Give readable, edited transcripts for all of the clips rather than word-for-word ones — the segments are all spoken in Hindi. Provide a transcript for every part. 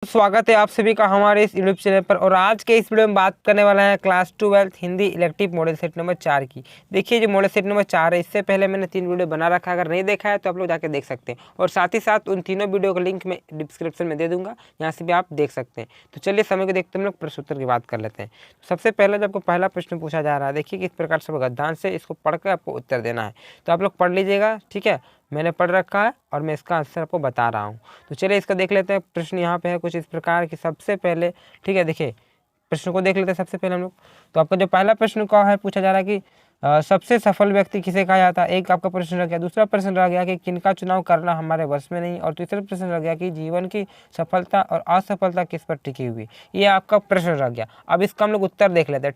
स्वागत है आप सभी का हमारे इस यूट्यूब चैनल पर। और आज के इस वीडियो में बात करने वाला है class 12 Hindi elective model set number 4 की। देखिए जो मॉडल सेट नंबर 4 है, इससे पहले मैंने 3 वीडियो बना रखा है, अगर नहीं देखा है तो आप लोग जाके देख सकते हैं। और साथ ही साथ उन तीनों वीडियो का लिंक मैं डिस्क्रिप्शन में दे दूंगा, यहाँ से भी आप देख सकते हैं। तो चलिए समय को देखते हम लोग प्रश्न उत्तर की बात कर लेते हैं। सबसे पहले जब आपको पहला प्रश्न पूछा जा रहा है, देखिए किस प्रकार से गद्यांश से इसको पढ़कर आपको उत्तर देना है। तो आप लोग पढ़ लीजिएगा, ठीक है। मैंने पढ़ रखा है और मैं इसका आंसर आपको बता रहा हूँ। तो चलिए इसका देख लेते हैं। प्रश्न यहाँ पे है कुछ इस प्रकार की। सबसे पहले, ठीक है, देखिए प्रश्न को देख लेते हैं सबसे पहले हम लोग। तो आपका जो पहला प्रश्न का है, पूछा जा रहा है कि सबसे सफल व्यक्ति किसे कहा जाता है। एक आपका प्रश्न रह गया। दूसरा प्रश्न रह गया कि किनका चुनाव करना हमारे वश में नहीं। और तीसरा प्रश्न रह गया कि जीवन की सफलता और असफलता किस पर टिकी हुई। ये आपका प्रश्न रह गया। अब इसका हम लोग उत्तर देख लेते हैं।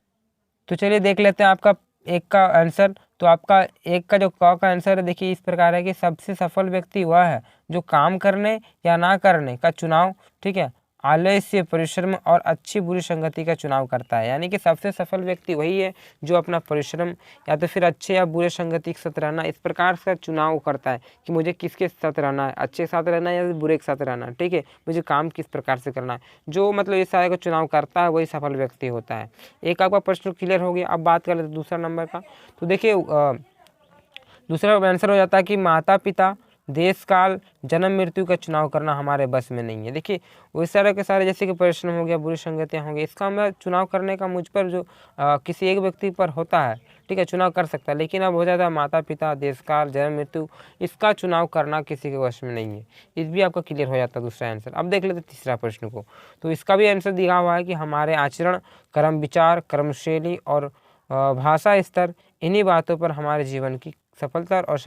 तो चलिए देख लेते हैं आपका एक का आंसर। तो आपका एक का जो क का आंसर है, देखिए इस प्रकार है कि सबसे सफल व्यक्ति वह है जो काम करने या ना करने का चुनाव, ठीक है, आलस्य, परिश्रम और अच्छी बुरी संगति का चुनाव करता है। यानी कि सबसे सफल व्यक्ति वही है जो अपना परिश्रम या तो फिर अच्छे या बुरे संगति के साथ रहना, इस प्रकार से चुनाव करता है कि मुझे किसके साथ रहना है, अच्छे के साथ रहना है या बुरे के साथ रहना है, ठीक है, मुझे काम किस प्रकार से करना है। जो मतलब इस सारे का चुनाव करता है वही सफल व्यक्ति होता है। एक आपका प्रश्न क्लियर हो गया। अब बात कर लेते दूसरा नंबर का। तो देखिए दूसरा आंसर हो जाता है कि माता पिता, देश काल, जन्म मृत्यु का चुनाव करना हमारे बस में नहीं है। देखिए वो सारे के सारे, जैसे कि परिश्रम हो गया, बुरी संगतियाँ होंगी, इसका मैं चुनाव करने का मुझ पर जो किसी एक व्यक्ति पर होता है, ठीक है, चुनाव कर सकता है। लेकिन अब हो जाता है माता पिता, देश काल, जन्म मृत्यु, इसका चुनाव करना किसी के वश में नहीं है। इस भी आपका क्लियर हो जाता है दूसरा आंसर। अब देख लेते तीसरा प्रश्न को। तो इसका भी आंसर दिया हुआ है कि हमारे आचरण, कर्म विचार, कर्मशैली और भाषा स्तर, इन्हीं बातों पर हमारे जीवन की सफलता और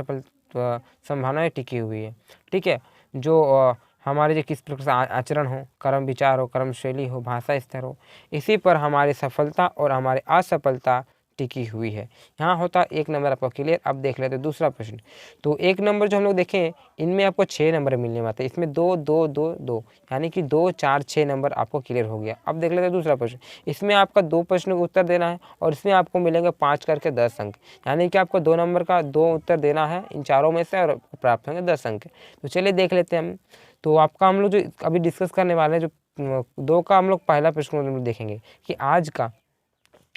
संभावनाएं टिकी हुई है, ठीक है। जो हमारे जो किस प्रकार से आचरण हो, कर्म विचार हो, कर्म शैली हो, भाषा स्तर हो, इसी पर हमारी सफलता और हमारी असफलता टिकी हुई है। यहाँ होता है एक नंबर आपको क्लियर। अब देख लेते हैं दूसरा प्रश्न। तो एक नंबर जो हम लोग देखें, इनमें आपको 6 नंबर मिलने वाले हैं। इसमें 2 2 2 2, यानी कि 2 4 6 नंबर आपको क्लियर हो गया। अब देख लेते हैं दूसरा प्रश्न। इसमें आपका 2 प्रश्न का उत्तर देना है और इसमें आपको मिलेंगे 5 करके 10 अंक, यानी कि आपको 2 नंबर का 2 उत्तर देना है इन चारों में से और प्राप्त होंगे 10 अंक। तो चलिए देख लेते हैं हम। तो आपका हम लोग जो अभी डिस्कस करने वाले हैं, जो 2 का हम लोग पहला प्रश्न देखेंगे कि आज का,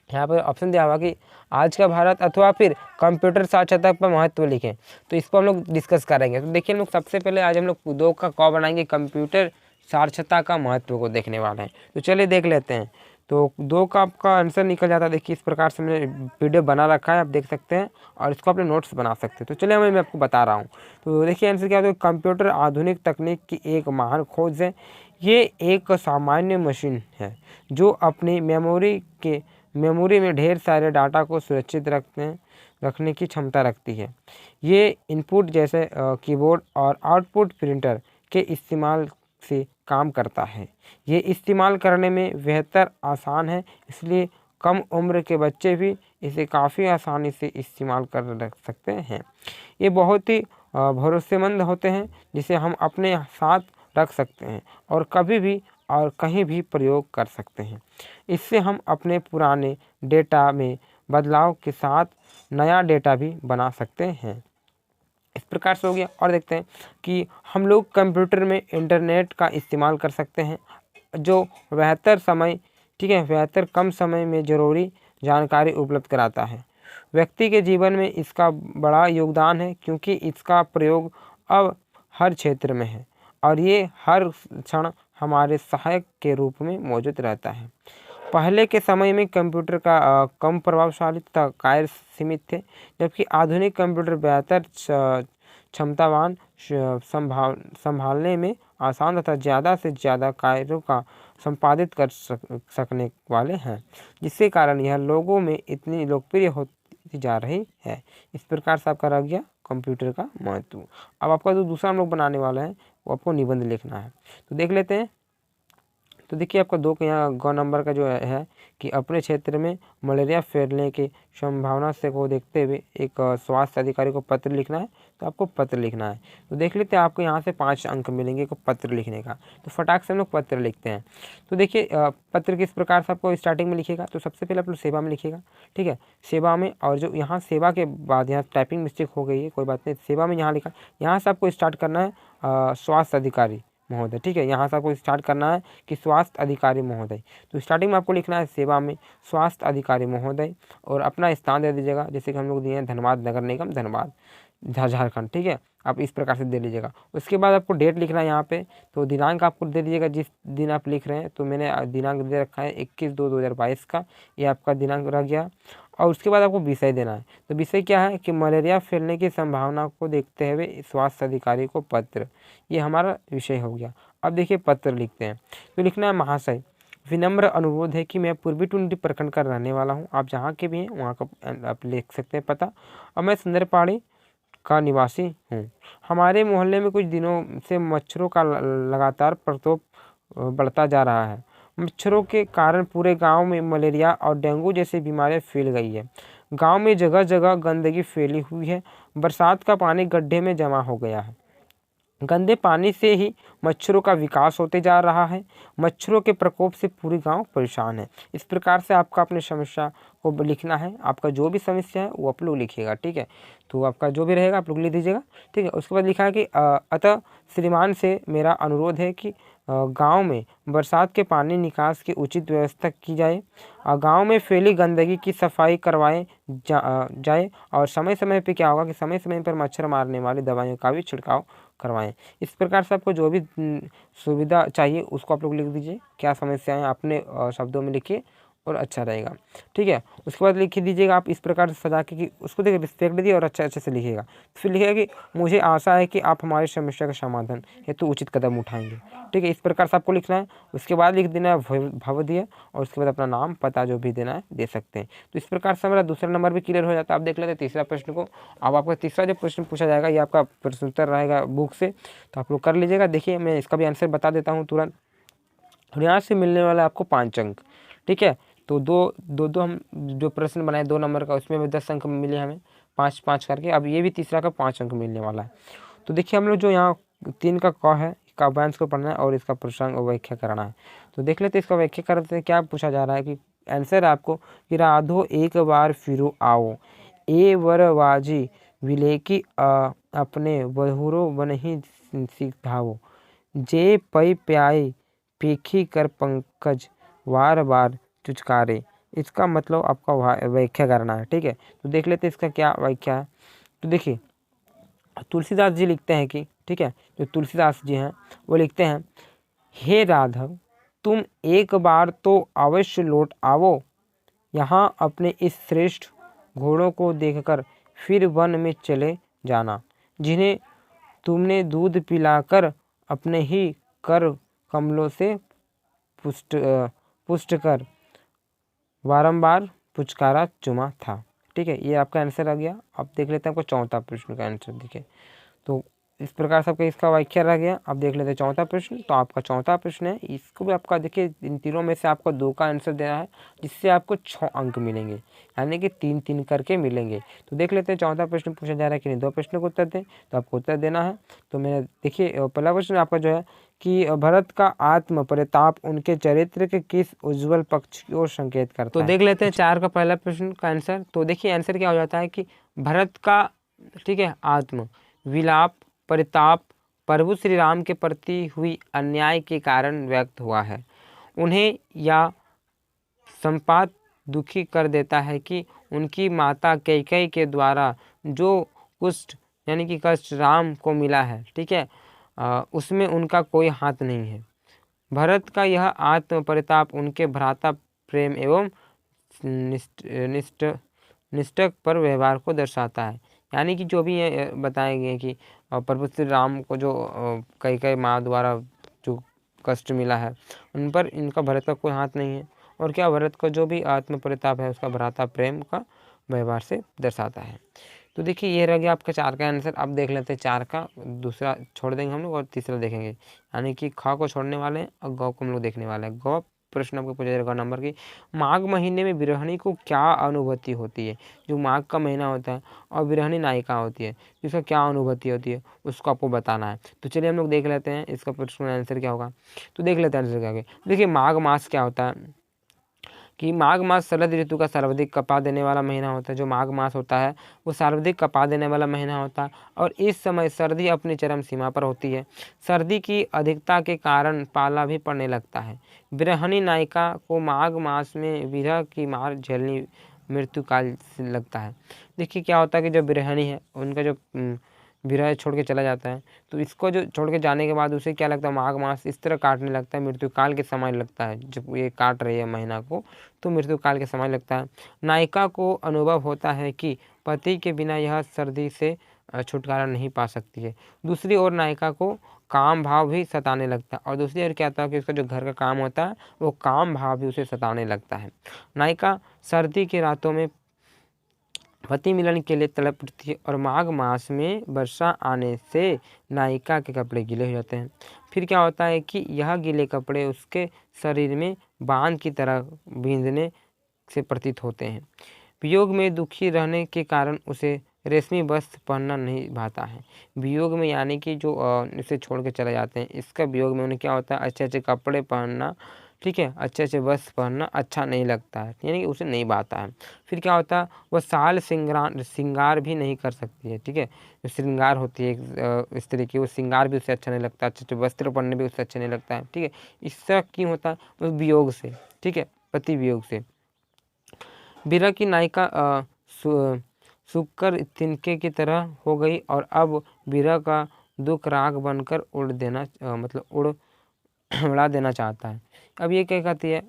यहाँ पर ऑप्शन दिया हुआ कि आज का भारत अथवा फिर कंप्यूटर साक्षरता पर महत्व लिखें। तो इसको हम लोग डिस्कस करेंगे। तो देखिए हम लोग सबसे पहले आज हम लोग 2 का क बनाएंगे, कंप्यूटर साक्षरता का महत्व को देखने वाले हैं। तो चलिए देख लेते हैं। तो 2 का आपका आंसर निकल जाता है। देखिए इस प्रकार से मैंने वीडियो बना रखा है, आप देख सकते हैं, और इसको अपने नोट्स बना सकते हैं। तो चलिए मैं आपको बता रहा हूँ। तो देखिए आंसर क्या है। तो कंप्यूटर आधुनिक तकनीक की एक महान खोज है। ये एक सामान्य मशीन है जो अपनी मेमोरी में ढेर सारे डाटा को सुरक्षित रखने की क्षमता रखती है। ये इनपुट जैसे कीबोर्ड और आउटपुट प्रिंटर के इस्तेमाल से काम करता है। ये इस्तेमाल करने में बेहतर आसान है, इसलिए कम उम्र के बच्चे भी इसे काफ़ी आसानी से इस्तेमाल कर रख सकते हैं। ये बहुत ही भरोसेमंद होते हैं, जिसे हम अपने साथ रख सकते हैं और कभी भी और कहीं भी प्रयोग कर सकते हैं। इससे हम अपने पुराने डेटा में बदलाव के साथ नया डेटा भी बना सकते हैं। इस प्रकार से हो गया। और देखते हैं कि हम लोग कंप्यूटर में इंटरनेट का इस्तेमाल कर सकते हैं, जो बेहतर समय, ठीक है, बेहतर कम समय में ज़रूरी जानकारी उपलब्ध कराता है। व्यक्ति के जीवन में इसका बड़ा योगदान है, क्योंकि इसका प्रयोग अब हर क्षेत्र में है और ये हर क्षण हमारे सहायक के रूप में मौजूद रहता है। पहले के समय में कंप्यूटर का कम प्रभावशाली तथा कार्य सीमित थे, जबकि आधुनिक कंप्यूटर बेहतर क्षमतावान, संभालने में आसान तथा ज़्यादा से ज़्यादा कार्यों का संपादित कर सकने वाले हैं, जिसके कारण यह लोगों में इतनी लोकप्रिय होती जा रही है। इस प्रकार से आपका रह गया कंप्यूटर का महत्व। अब आपका जो दूसरा हम लोग बनाने वाला है वो आपको निबंध लिखना है। तो देख लेते हैं। तो देखिए आपका 2 के यहाँ ग नंबर का जो है कि अपने क्षेत्र में मलेरिया फैलने की संभावना से को देखते हुए एक स्वास्थ्य अधिकारी को पत्र लिखना है। तो आपको पत्र लिखना है। तो देख लेते हैं, आपको यहाँ से 5 अंक मिलेंगे को पत्र लिखने का। तो फटाक से हम लोग पत्र लिखते हैं। तो देखिए पत्र किस प्रकार से आपको स्टार्टिंग में लिखेगा। तो सबसे पहले आप लोग सेवा में लिखिएगा, ठीक है, सेवा में। और जो यहाँ सेवा के बाद यहाँ टाइपिंग मिस्टेक हो गई है, कोई बात नहीं, सेवा में यहाँ लिखा। यहाँ से आपको स्टार्ट करना है स्वास्थ्य अधिकारी, महोदय। ठीक है, यहाँ से आपको स्टार्ट करना है कि स्वास्थ्य अधिकारी महोदय। तो स्टार्टिंग में आपको लिखना है सेवा में स्वास्थ्य अधिकारी महोदय और अपना स्थान दे दीजिएगा, जैसे कि हम लोग दिए हैं धनबाद नगर निगम धनबाद झारखंड। ठीक है, आप इस प्रकार से दे लीजिएगा। उसके बाद आपको डेट लिखना है यहाँ पे, तो दिनांक आपको दे दीजिएगा जिस दिन आप लिख रहे हैं। तो मैंने दिनांक दे रखा है 21/2/2022 का, ये आपका दिनांक रह गया। और उसके बाद आपको विषय देना है। तो विषय क्या है कि मलेरिया फैलने की संभावना को देखते हुए स्वास्थ्य अधिकारी को पत्र, ये हमारा विषय हो गया। अब देखिए पत्र लिखते हैं, तो लिखना है महाशय विनम्र अनुरोध है कि मैं पूर्वी टुंडी प्रखंड का रहने वाला हूँ, आप जहाँ के भी हैं वहाँ का आप लिख सकते हैं पता, और मैं सुंदरपाड़ी का निवासी हूँ। हमारे मोहल्ले में कुछ दिनों से मच्छरों का लगातार प्रकोप बढ़ता जा रहा है। मच्छरों के कारण पूरे गांव में मलेरिया और डेंगू जैसी बीमारियां फैल गई है। गांव में जगह जगह गंदगी फैली हुई है। बरसात का पानी गड्ढे में जमा हो गया है। गंदे पानी से ही मच्छरों का विकास होते जा रहा है। मच्छरों के प्रकोप से पूरी गांव परेशान है। इस प्रकार से आपका अपनी समस्या को लिखना है। आपका जो भी समस्या है वो आप लोग लिखिएगा। ठीक है, तो आपका जो भी रहेगा आप लोग लिख दीजिएगा। ठीक है, उसके बाद लिखा है कि अतः श्रीमान से मेरा अनुरोध है कि गांव में बरसात के पानी निकास की उचित व्यवस्था की जाए। गांव में फैली गंदगी की सफाई करवाए जाए और समय समय पे क्या होगा कि समय समय पर मच्छर मारने वाली दवाइयों का भी छिड़काव करवाएं। इस प्रकार से आपको जो भी सुविधा चाहिए उसको आप लोग लिख दीजिए। क्या समस्याएं अपने शब्दों में लिखिए और अच्छा रहेगा। ठीक है, उसके बाद लिख दीजिएगा आप इस प्रकार से सजा के कि उसको देखिए रिस्पेक्ट दीजिए और अच्छे से लिखिएगा। फिर लिखिएगा कि मुझे आशा है कि आप हमारी समस्या का समाधान हेतु उचित कदम उठाएंगे। ठीक है, इस प्रकार से आपको लिखना है। उसके बाद लिख देना है भवदीय और उसके बाद अपना नाम पता जो भी देना है दे सकते हैं। तो इस प्रकार से हमारा दूसरा नंबर भी क्लियर हो जाता है। आप देख लेते हैं तीसरा प्रश्न को। अब आपका तीसरा जो प्रश्न पूछा जाएगा ये आपका प्रश्न उत्तर रहेगा बुक से, तो आप लोग कर लीजिएगा। देखिए मैं इसका भी आंसर बता देता हूँ तुरंत। और यहाँ से मिलने वाला आपको 5 अंक। ठीक है, तो दो हम जो प्रश्न बनाए 2 नंबर का उसमें भी 10 अंक मिले हमें 5-5 करके। अब ये भी तीसरा का 5 अंक मिलने वाला है। तो देखिए हम लोग जो यहाँ 3 का क है काव्यांश को पढ़ना है और इसका प्रसंग व्याख्या करना है। तो देख लेते इसका व्याख्या करते हैं। क्या पूछा जा रहा है कि आंसर है आपको कि राधो एक बार फिरो आओ ए वरवाजी विलेकी अपने बहुरो बनही सिखाओ जे पै प्याई पेखी कर पंकज बार बार चुचकारे। इसका मतलब आपका व्याख्या करना है। ठीक है, तो देख लेते हैं इसका क्या व्याख्या है। तो देखिए तुलसीदास जी लिखते हैं कि ठीक है, जो तुलसीदास जी हैं वो लिखते हैं हे राघव तुम एक बार तो अवश्य लौट आओ यहाँ अपने इस श्रेष्ठ घोड़ों को देखकर फिर वन में चले जाना जिन्हें तुमने दूध पिलाकर अपने ही कर कमलों से पुष्ट कर बारंबार पुचकारा चुमा था। ठीक है, ये आपका आंसर आ गया। अब देख लेते हैं आपको चौथा प्रश्न का आंसर। देखिए तो इस प्रकार से आपका इसका व्याख्या रह गया। अब देख लेते हैं चौथा प्रश्न। तो आपका चौथा प्रश्न है, इसको भी आपका देखिए इन तीनों में से आपको 2 का आंसर देना है जिससे आपको 6 अंक मिलेंगे, यानी कि 3-3 करके मिलेंगे। तो देख लेते हैं चौथा प्रश्न पूछा जा रहा है कि नहीं 2 प्रश्न को उत्तर दें, तो आपको उत्तर देना है। तो मैंने देखिए पहला प्रश्न आपका जो है कि भरत का आत्म परिताप उनके चरित्र के किस उज्जवल पक्ष की ओर संकेत करता है। तो देख लेते हैं 4 का पहला प्रश्न का आंसर। तो देखिए आंसर क्या हो जाता है कि भरत का ठीक है आत्म विलाप परिताप प्रभु श्री राम के प्रति हुई अन्याय के कारण व्यक्त हुआ है। उन्हें यह संपात दुखी कर देता है कि उनकी माता कैकेयी के द्वारा जो कुष्ठ यानी कि कष्ट राम को मिला है ठीक है उसमें उनका कोई हाथ नहीं है। भरत का यह आत्म परिताप उनके भ्राता प्रेम एवं निष्ठक पर व्यवहार को दर्शाता है। यानी कि जो भी ये बताएंगे कि प्रभु श्री राम को जो कई माँ द्वारा जो कष्ट मिला है उन पर इनका भरत का कोई हाथ नहीं है। और क्या भरत का जो भी आत्म परिताप है उसका भ्राता प्रेम का व्यवहार से दर्शाता है। तो देखिए ये रह गया आपका 4 का आंसर। अब देख लेते हैं 4 का, दूसरा छोड़ देंगे हम लोग और तीसरा देखेंगे। यानी कि ख को छोड़ने वाले हैं और गौ को हम लोग देखने वाले हैं। गौ प्रश्न आपको पूछा जाएगा नंबर की, माघ महीने में विरहिणी को क्या अनुभूति होती है। जो माघ का महीना होता है और विरहिणी नायिका होती है जिसका क्या अनुभूति होती है उसको आपको बताना है। तो चलिए हम लोग देख लेते हैं इसका प्रश्न आंसर क्या होगा। तो देख लेते हैं आंसर क्या होगा। देखिए माघ मास क्या होता है कि माघ मास शरद ऋतु का सर्वाधिक कपा देने वाला महीना होता है। जो माघ मास होता है वो सर्वाधिक कपा देने वाला महीना होता है और इस समय सर्दी अपनी चरम सीमा पर होती है। सर्दी की अधिकता के कारण पाला भी पड़ने लगता है। गृहिणी नायिका को माघ मास में विरह की मार झेलनी मृत्यु काल से लगता है। देखिए क्या होता है कि जो गृहिणी है उनका जो विरह छोड़ के चला जाता है, तो इसको जो छोड़ के जाने के बाद उसे क्या लगता है, माघ मास इस तरह काटने लगता है, मृत्यु काल के समय लगता है। जब ये काट रही है महीना को तो मृत्यु काल के समय लगता है। नायिका को अनुभव होता है कि पति के बिना यह सर्दी से छुटकारा नहीं पा सकती है। दूसरी ओर नायिका को काम भाव भी सताने लगता है और दूसरी ओर क्या होता है कि उसका जो घर का काम होता है वो काम भाव भी उसे सताने लगता है। नायिका सर्दी की रातों में पति मिलन के लिए तड़प उठती है और माघ मास में वर्षा आने से नायिका के कपड़े गीले हो जाते हैं। फिर क्या होता है कि यह गीले कपड़े उसके शरीर में बांध की तरह बींधने से प्रतीत होते हैं। वियोग में दुखी रहने के कारण उसे रेशमी वस्त्र पहनना नहीं भाता है। वियोग में यानी कि जो इसे छोड़ के चले जाते हैं, इसका वियोग में उन्हें क्या होता है, अच्छे अच्छे कपड़े पहनना, ठीक है, अच्छे अच्छे वस्त्र पहनना अच्छा नहीं लगता है, यानी कि उसे नहीं भाता है। फिर क्या होता है, वह साल श्रृंगार भी नहीं कर सकती है। ठीक है, जो श्रृंगार होती है एक स्त्री की, वो श्रृंगार भी उसे अच्छा नहीं लगता, अच्छे अच्छे वस्त्र पहनने भी उसे अच्छा नहीं लगता है। ठीक है, इसका क्यों होता है, उस वियोग से, ठीक है, पति वियोग से। विरह की नायिका सूखकर तिनके की तरह हो गई और अब विरह का दुख राग बनकर उड़ा देना चाहता है। अब ये क्या कहती है,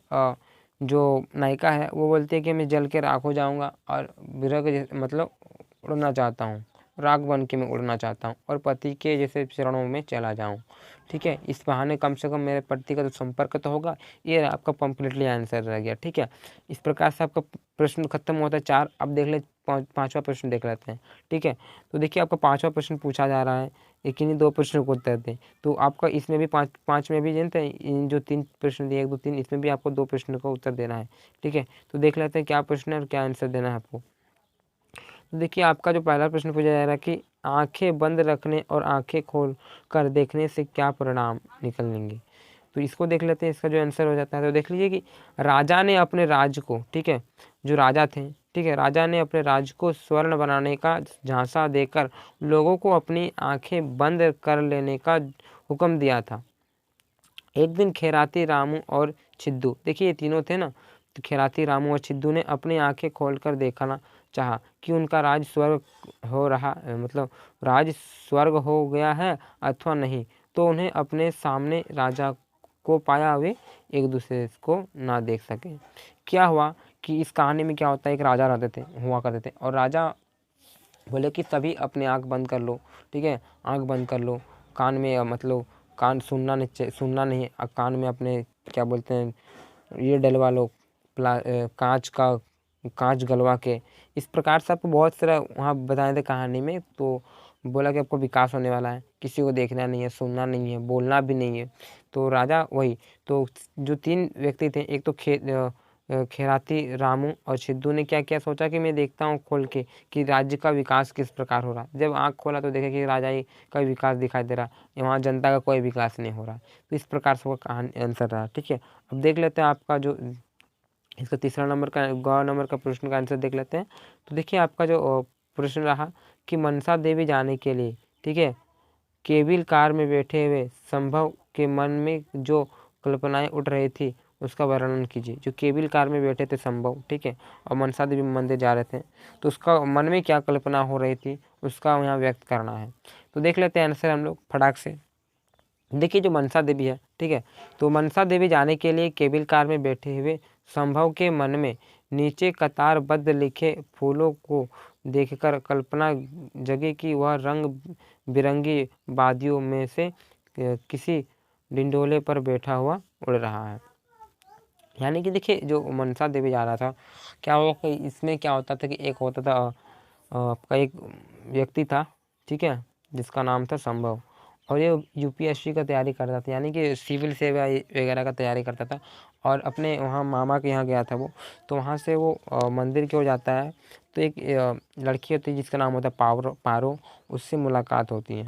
जो नायिका है वो बोलती है कि मैं जल के राख हो जाऊंगा और विरह के मतलब उड़ना चाहता हूँ, राग बन के मैं उड़ना चाहता हूँ और पति के जैसे चरणों में चला जाऊँ। ठीक है, इस बहाने कम से कम मेरे पति का तो संपर्क तो होगा। ये आपका कंप्लीटली आंसर रह गया। ठीक है, इस प्रकार से आपका प्रश्न खत्म होता है 4। अब देख ले पांचवा प्रश्न देख लेते हैं। ठीक है, तो देखिए आपका पांचवा प्रश्न पूछा जा रहा है, लेकिन ये 2 प्रश्नों को उत्तर दें। तो आपका इसमें भी पाँच में भी जानते हैं, इन जो 3 प्रश्न दिए 1 2 3, इसमें भी आपको 2 प्रश्नों का उत्तर देना है। ठीक है, तो देख लेते हैं क्या प्रश्न है और क्या आंसर देना है आपको। तो देखिए आपका जो पहला प्रश्न पूछा जा रहा है कि आंखें बंद रखने और आंखें खोल कर देखने से क्या परिणाम निकलेंगे। तो इसको देख लेते हैं, इसका जो आंसर हो जाता है। तो देख लीजिए कि राजा ने अपने राज्य को, ठीक है, जो राजा थे, ठीक है, राजा ने अपने राज्य को स्वर्ण बनाने का झांसा देकर लोगों को अपनी आंखें बंद कर लेने का हुक्म दिया था। एक दिन खैराती, रामू और छिद्दू, देखिए ये तीनों थे ना, तो खैराती, रामू और छिद्दू ने अपनी आंखें खोलकर देखना चाहा कि उनका राज स्वर्ग हो रहा, मतलब राज स्वर्ग हो गया है अथवा नहीं। तो उन्हें अपने सामने राजा को पाया वे एक दूसरे को ना देख सके। क्या हुआ कि इस कहानी में क्या होता है, एक राजा रहते थे, हुआ करते थे, और राजा बोले कि सभी अपने आँख बंद कर लो। ठीक है, आँख बंद कर लो, कान में मतलब कान सुनना नहीं है, कान में अपने क्या बोलते हैं ये डलवा लो, कांच गलवा के। इस प्रकार से आपको बहुत सारा वहाँ बताए थे कहानी में। तो बोला कि आपको विकास होने वाला है, किसी को देखना नहीं है, सुनना नहीं है, बोलना भी नहीं है। तो राजा वही, तो जो 3 व्यक्ति थे, एक तो खैराती, रामू और छिद्दू ने क्या क्या सोचा कि मैं देखता हूँ खोल के कि राज्य का विकास किस प्रकार हो रहा है। जब आँख खोला तो देखे कि राजा ही का विकास दिखाई दे रहा है, वहाँ जनता का कोई विकास नहीं हो रहा। तो इस प्रकार से वो कहानी आंसर रहा। ठीक है, अब देख लेते हैं आपका जो इसका तीसरा नंबर का, ग नंबर का प्रश्न का आंसर देख लेते हैं। तो देखिए आपका जो प्रश्न रहा कि मनसा देवी जाने के लिए, ठीक है, केबिल कार में बैठे हुए संभव के मन में जो कल्पनाएं उठ रही थी उसका वर्णन कीजिए। जो केबिल कार में बैठे थे संभव, ठीक है, और मनसा देवी मंदिर जा रहे थे, तो उसका मन में क्या कल्पना हो रही थी उसका यहाँ व्यक्त करना है। तो देख लेते हैं आंसर हम लोग फटाक से। देखिए जो मनसा देवी है, ठीक है, तो मनसा देवी जाने के लिए केबिल कार में बैठे हुए संभव के मन में नीचे कतारबद्ध लिखे फूलों को देखकर कल्पना जगी कि वह रंग बिरंगी वादियों में से किसी डिंडोले पर बैठा हुआ उड़ रहा है। यानी कि देखिए जो मनसा देवी जा रहा था, क्या हुआ कि इसमें क्या होता था कि एक होता था आपका एक व्यक्ति था, ठीक है, जिसका नाम था संभव, और ये यूपीएससी का तैयारी करता था, यानी कि सिविल सेवा वगैरह का तैयारी करता था। और अपने वहाँ मामा के यहाँ गया था वो, तो वहाँ से वो मंदिर की ओर जाता है, तो एक लड़की होती है जिसका नाम होता है पारो, उससे मुलाकात होती है।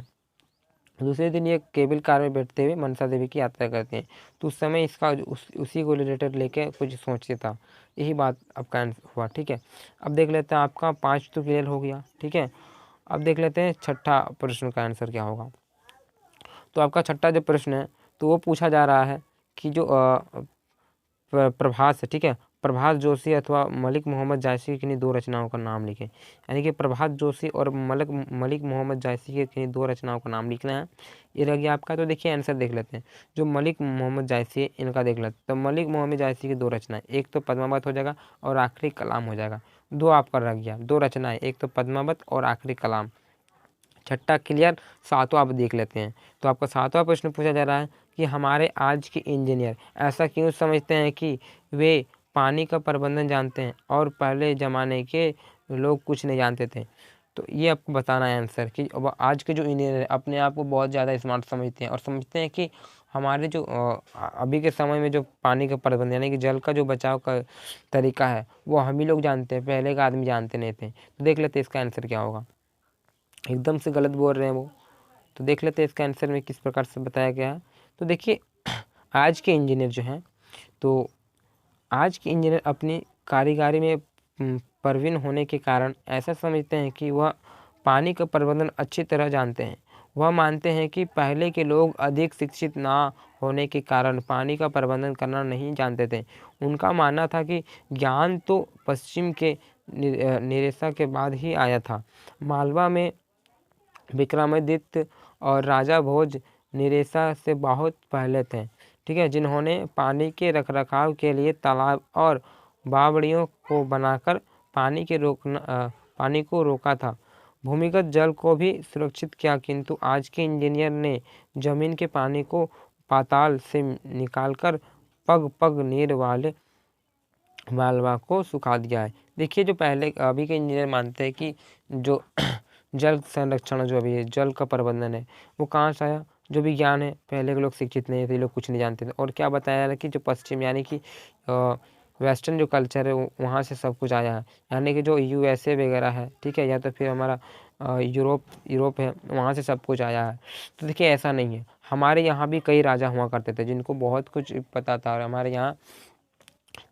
दूसरे दिन ये केबल कार में बैठते हुए मनसा देवी की यात्रा करते हैं। तो उस समय इसका उसी को रिलेटेड लेके कुछ सोचते था, यही बात आपका आंसर हुआ। ठीक है, अब देख लेते हैं, आपका 5 तो क्लियर हो गया। ठीक है, अब देख लेते हैं छठा प्रश्न का आंसर क्या होगा। तो आपका छठा जो प्रश्न है तो वो पूछा जा रहा है कि जो प्रभास है, ठीक है, प्रभास जोशी अथवा मलिक मोहम्मद जायसी की किन्हीं 2 रचनाओं का नाम लिखें। यानी कि प्रभास जोशी और मलिक मोहम्मद जायसी की किन्हीं 2 रचनाओं का नाम लिखना है, ये रह गया आपका। तो देखिए आंसर देख लेते हैं। जो मलिक मोहम्मद जायसी है इनका देख लेते हैं। तो मलिक मोहम्मद जायसी की 2 रचनाएं, एक तो पद्मावत हो जाएगा और आखिरी कलाम हो जाएगा। 2 आपका रह गया, 2 रचनाएं, एक तो पद्मावत और आखिरी कलाम। छठा क्लियर। सातवां आप देख लेते हैं। तो आपका सातवां प्रश्न पूछा जा रहा है कि हमारे आज के इंजीनियर ऐसा क्यों समझते हैं कि वे पानी का प्रबंधन जानते हैं और पहले ज़माने के लोग कुछ नहीं जानते थे। तो ये आपको बताना है आंसर कि अब आज के जो इंजीनियर हैं अपने आप को बहुत ज़्यादा स्मार्ट समझते हैं और समझते हैं कि हमारे जो अभी के समय में जो पानी का प्रबंधन यानी कि जल का जो बचाव का तरीका है वो हम ही लोग जानते हैं, पहले का आदमी जानते नहीं थे। तो देख लेते हैं इसका आंसर क्या होगा। एकदम से गलत बोल रहे हैं वो। तो देख लेते हैं इसका आंसर में किस प्रकार से बताया गया है। तो देखिए आज के इंजीनियर जो हैं, तो आज के इंजीनियर अपनी कारीगरी में प्रवीण होने के कारण ऐसा समझते हैं कि वह पानी का प्रबंधन अच्छी तरह जानते हैं। वह मानते हैं कि पहले के लोग अधिक शिक्षित ना होने के कारण पानी का प्रबंधन करना नहीं जानते थे। उनका मानना था कि ज्ञान तो पश्चिम के निरेशा के बाद ही आया था। मालवा में विक्रमादित्य और राजा भोज निरेशा से बहुत पहले थे, ठीक है, जिन्होंने पानी के रखरखाव के लिए तालाब और बावड़ियों को बनाकर पानी को रोका था, भूमिगत जल को भी सुरक्षित किया। किंतु आज के इंजीनियर ने जमीन के पानी को पाताल से निकालकर पग पग नीर वाले मालवा को सुखा दिया है। देखिए जो पहले अभी के इंजीनियर मानते हैं कि जो जल संरक्षण जो अभी है, जल का प्रबंधन है, वो कहाँ से आया। जो भी ज्ञान है, पहले के लोग शिक्षित नहीं थे, लोग कुछ नहीं जानते थे। और क्या बताया जा रहा है कि जो पश्चिम यानी कि वेस्टर्न जो कल्चर है वहाँ से सब कुछ आया है, यानी कि जो यूएसए वगैरह है, ठीक है, या तो फिर हमारा यूरोप है, वहाँ से सब कुछ आया है। तो देखिए ऐसा नहीं है, हमारे यहाँ भी कई राजा हुआ करते थे जिनको बहुत कुछ पता था। और हमारे यहाँ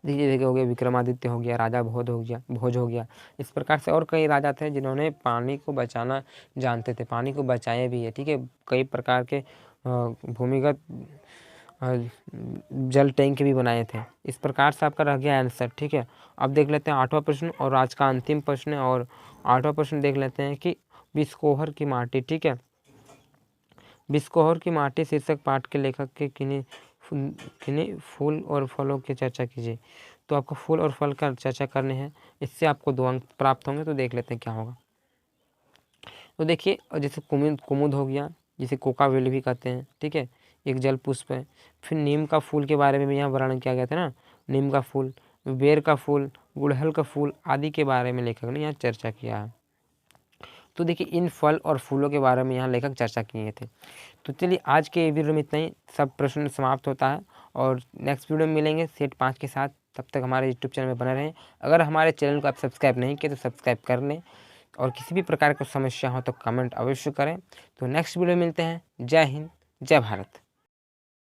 देखिए हो गया विक्रमादित्य हो गया, राजा भोज हो गया, इस प्रकार से और कई राजा थे जिन्होंने पानी को बचाना जानते थे, पानी को बचाए भी है। ठीक है, कई प्रकार के भूमिगत जल टैंक भी बनाए थे। इस प्रकार से आपका रह गया आंसर। ठीक है, अब देख लेते हैं 8वां प्रश्न और आज का अंतिम प्रश्न। और 8वां प्रश्न देख लेते हैं कि बिस्कोहर की माटी, ठीक है, बिस्कोहर की माटी शीर्षक पाठ के लेखक के किन्हीं फूल और फलों की चर्चा कीजिए। तो आपको फूल और फल का चर्चा करने हैं, इससे आपको 2 अंक प्राप्त होंगे। तो देख लेते हैं क्या होगा। तो देखिए जैसे कुमुद हो गया, जिसे कोकावेल भी कहते हैं, ठीक है, एक जल पुष्प है। फिर नीम का फूल के बारे में भी यहाँ वर्णन किया गया था ना, नीम का फूल, बेर का फूल, गुड़हल का फूल आदि के बारे में लेखक ने यहाँ चर्चा किया है। तो देखिए इन फल और फूलों के बारे में यहाँ लेखक चर्चा किए थे। तो चलिए आज के वीडियो में इतना ही, सब प्रश्न समाप्त होता है और नेक्स्ट वीडियो में मिलेंगे सेट 5 के साथ। तब तक हमारे यूट्यूब चैनल में बने रहें। अगर हमारे चैनल को आप सब्सक्राइब नहीं किए तो सब्सक्राइब कर लें और किसी भी प्रकार की समस्या हो तो कमेंट अवश्य करें। तो नेक्स्ट वीडियो में मिलते हैं। जय हिंद, जय भारत।